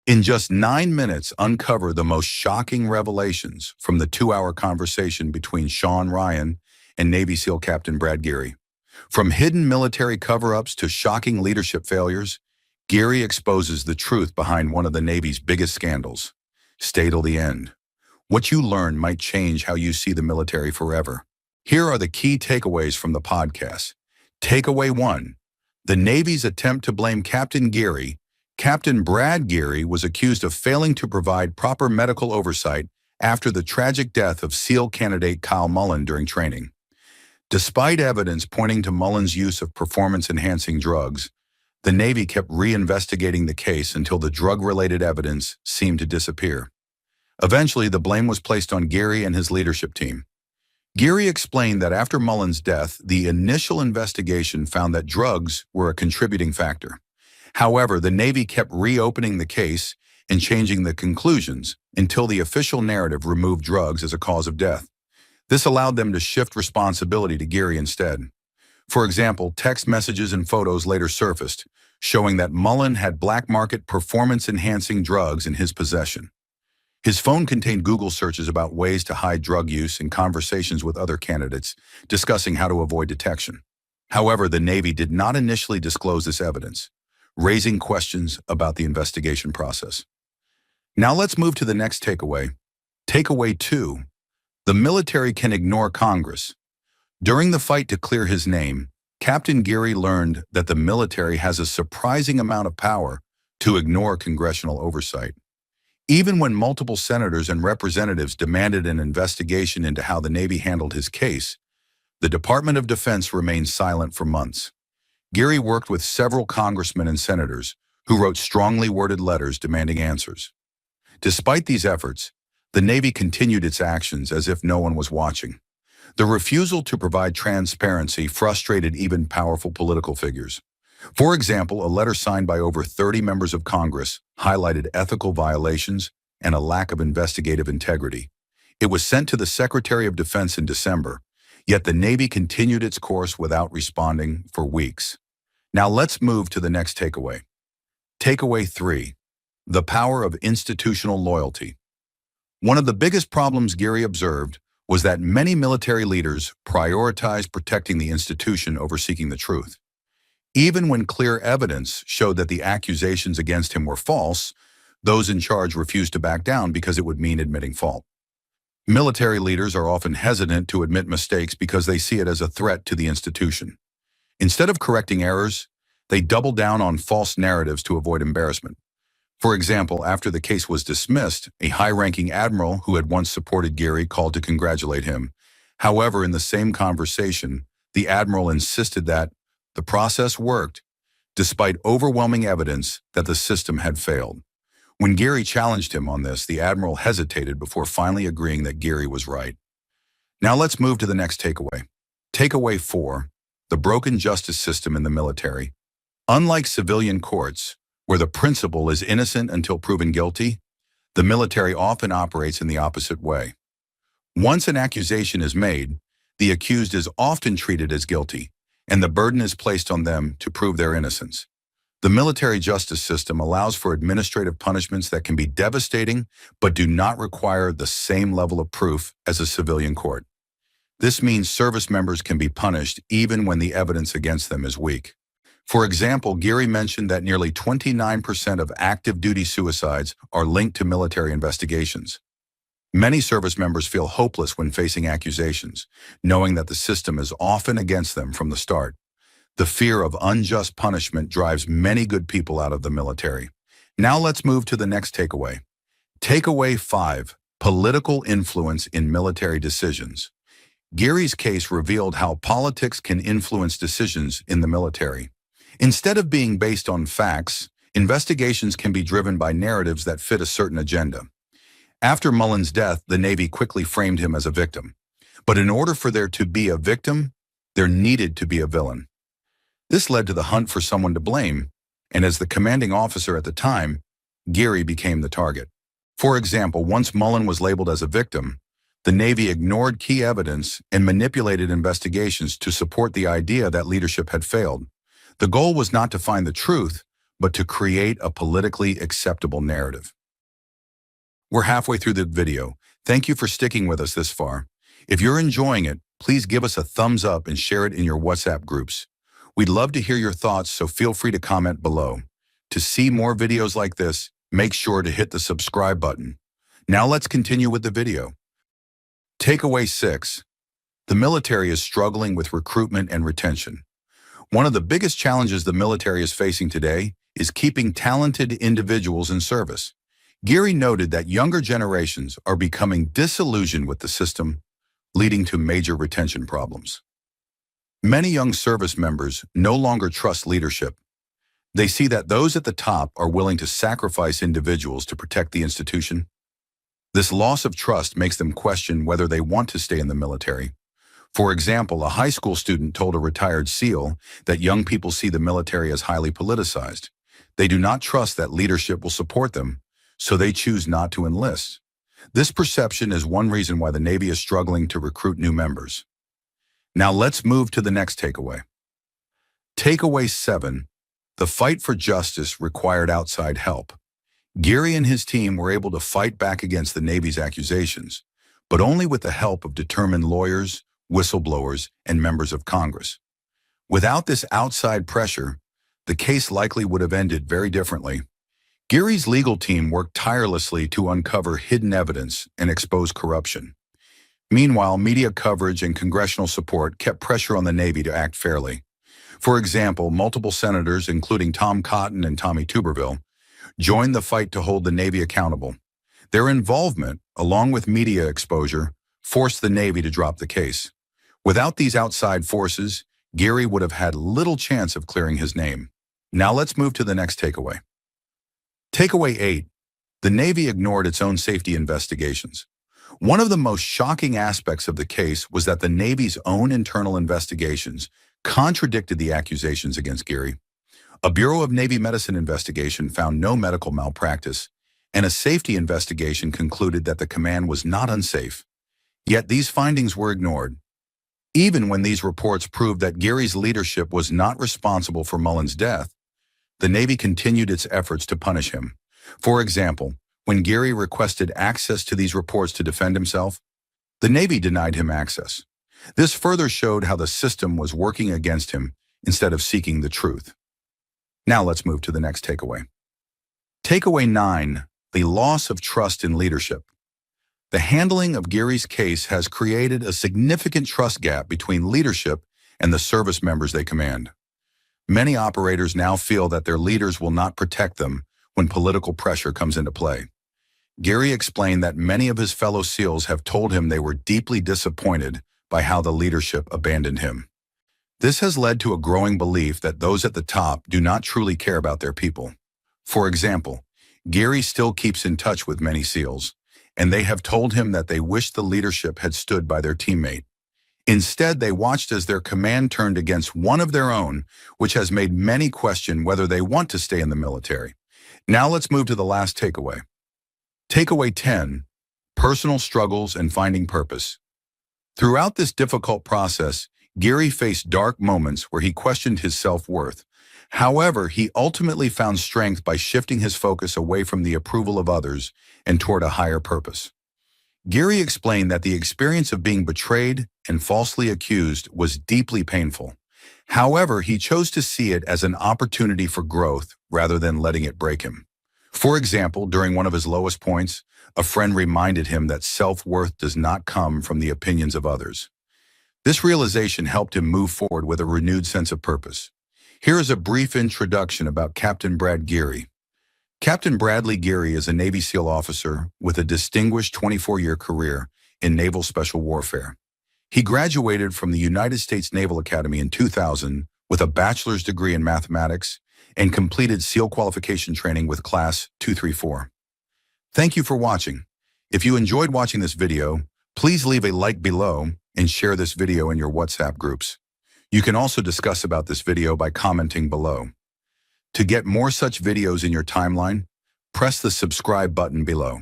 In just 9 minutes, uncover the most shocking revelations from the 2-hour conversation between Shawn Ryan and Navy SEAL Captain Brad Geary. From hidden military cover-ups to shocking leadership failures, Geary exposes the truth behind one of the Navy's biggest scandals. Stay till the end. What you learn might change how you see the military forever. Here are the key takeaways from the podcast. Takeaway 1. The Navy's attempt to blame Captain Geary. Captain Brad Geary was accused of failing to provide proper medical oversight after the tragic death of SEAL candidate Kyle Mullen during training. Despite evidence pointing to Mullen's use of performance-enhancing drugs, the Navy kept reinvestigating the case until the drug-related evidence seemed to disappear. Eventually, the blame was placed on Geary and his leadership team. Geary explained that after Mullen's death, the initial investigation found that drugs were a contributing factor. However, the Navy kept reopening the case and changing the conclusions until the official narrative removed drugs as a cause of death. This allowed them to shift responsibility to Geary instead. For example, text messages and photos later surfaced, showing that Mullen had black market performance-enhancing drugs in his possession. His phone contained Google searches about ways to hide drug use and conversations with other candidates discussing how to avoid detection. However, the Navy did not initially disclose this evidence, raising questions about the investigation process. Now let's move to the next takeaway. Takeaway 2. The military can ignore Congress. During the fight to clear his name, Captain Geary learned that the military has a surprising amount of power to ignore congressional oversight. Even when multiple senators and representatives demanded an investigation into how the Navy handled his case, the Department of Defense remained silent for months. Geary worked with several congressmen and senators who wrote strongly worded letters demanding answers. Despite these efforts, the Navy continued its actions as if no one was watching. The refusal to provide transparency frustrated even powerful political figures. For example, a letter signed by over 30 members of Congress highlighted ethical violations and a lack of investigative integrity. It was sent to the Secretary of Defense in December, yet the Navy continued its course without responding for weeks. Now let's move to the next takeaway. Takeaway 3. The power of institutional loyalty. One of the biggest problems Geary observed was that many military leaders prioritized protecting the institution over seeking the truth. Even when clear evidence showed that the accusations against him were false, those in charge refused to back down because it would mean admitting fault. Military leaders are often hesitant to admit mistakes because they see it as a threat to the institution. Instead of correcting errors, they double down on false narratives to avoid embarrassment. For example, after the case was dismissed, a high-ranking admiral who had once supported Geary called to congratulate him. However, in the same conversation, the admiral insisted that the process worked, despite overwhelming evidence that the system had failed. When Geary challenged him on this, the admiral hesitated before finally agreeing that Geary was right. Now let's move to the next takeaway. Takeaway 4. The broken justice system in the military. Unlike civilian courts, where the principal is innocent until proven guilty, the military often operates in the opposite way. Once an accusation is made, the accused is often treated as guilty, and the burden is placed on them to prove their innocence. The military justice system allows for administrative punishments that can be devastating but do not require the same level of proof as a civilian court. This means service members can be punished even when the evidence against them is weak. For example, Geary mentioned that nearly 29% of active duty suicides are linked to military investigations. Many service members feel hopeless when facing accusations, knowing that the system is often against them from the start. The fear of unjust punishment drives many good people out of the military. Now let's move to the next takeaway. Takeaway 5. Political influence in military decisions. Geary's case revealed how politics can influence decisions in the military. Instead of being based on facts, investigations can be driven by narratives that fit a certain agenda. After Mullen's death, the Navy quickly framed him as a victim. But in order for there to be a victim, there needed to be a villain. This led to the hunt for someone to blame, and as the commanding officer at the time, Geary became the target. For example, once Mullen was labeled as a victim, the Navy ignored key evidence and manipulated investigations to support the idea that leadership had failed. The goal was not to find the truth, but to create a politically acceptable narrative. We're halfway through the video. Thank you for sticking with us this far. If you're enjoying it, please give us a thumbs up and share it in your WhatsApp groups. We'd love to hear your thoughts, so feel free to comment below. To see more videos like this, make sure to hit the subscribe button. Now let's continue with the video. Takeaway 6. The military is struggling with recruitment and retention. One of the biggest challenges the military is facing today is keeping talented individuals in service. Geary noted that younger generations are becoming disillusioned with the system, leading to major retention problems. Many young service members no longer trust leadership. They see that those at the top are willing to sacrifice individuals to protect the institution. This loss of trust makes them question whether they want to stay in the military. For example, a high school student told a retired SEAL that young people see the military as highly politicized. They do not trust that leadership will support them, so they choose not to enlist. This perception is one reason why the Navy is struggling to recruit new members. Now let's move to the next takeaway. Takeaway 7. The fight for justice required outside help. Geary and his team were able to fight back against the Navy's accusations, but only with the help of determined lawyers, whistleblowers, and members of Congress. Without this outside pressure, the case likely would have ended very differently. Geary's legal team worked tirelessly to uncover hidden evidence and expose corruption. Meanwhile, media coverage and congressional support kept pressure on the Navy to act fairly. For example, multiple senators, including Tom Cotton and Tommy Tuberville, joined the fight to hold the Navy accountable. Their involvement, along with media exposure, forced the Navy to drop the case. Without these outside forces, Geary would have had little chance of clearing his name. Now let's move to the next takeaway. Takeaway 8. The Navy ignored its own safety investigations. One of the most shocking aspects of the case was that the Navy's own internal investigations contradicted the accusations against Geary. A Bureau of Navy Medicine investigation found no medical malpractice, and a safety investigation concluded that the command was not unsafe. Yet these findings were ignored. Even when these reports proved that Geary's leadership was not responsible for Mullen's death, the Navy continued its efforts to punish him. For example, when Geary requested access to these reports to defend himself, the Navy denied him access. This further showed how the system was working against him instead of seeking the truth. Now let's move to the next takeaway. Takeaway 9. The loss of trust in leadership. The handling of Geary's case has created a significant trust gap between leadership and the service members they command. Many operators now feel that their leaders will not protect them when political pressure comes into play. Geary explained that many of his fellow SEALs have told him they were deeply disappointed by how the leadership abandoned him. This has led to a growing belief that those at the top do not truly care about their people. For example, Geary still keeps in touch with many SEALs, and they have told him that they wish the leadership had stood by their teammate. Instead, they watched as their command turned against one of their own, which has made many question whether they want to stay in the military. Now let's move to the last takeaway. Takeaway 10. Personal struggles and finding purpose. Throughout this difficult process, Geary faced dark moments where he questioned his self-worth. However, he ultimately found strength by shifting his focus away from the approval of others and toward a higher purpose. Geary explained that the experience of being betrayed and falsely accused was deeply painful. However, he chose to see it as an opportunity for growth rather than letting it break him. For example, during one of his lowest points, a friend reminded him that self-worth does not come from the opinions of others. This realization helped him move forward with a renewed sense of purpose. Here is a brief introduction about Captain Brad Geary. Captain Bradley Geary is a Navy SEAL officer with a distinguished 24-year career in Naval Special Warfare. He graduated from the United States Naval Academy in 2000 with a bachelor's degree in mathematics and completed SEAL Qualification Training with Class 234. Thank you for watching. If you enjoyed watching this video, please leave a like below and share this video in your WhatsApp groups. You can also discuss about this video by commenting below. To get more such videos in your timeline, press the subscribe button below.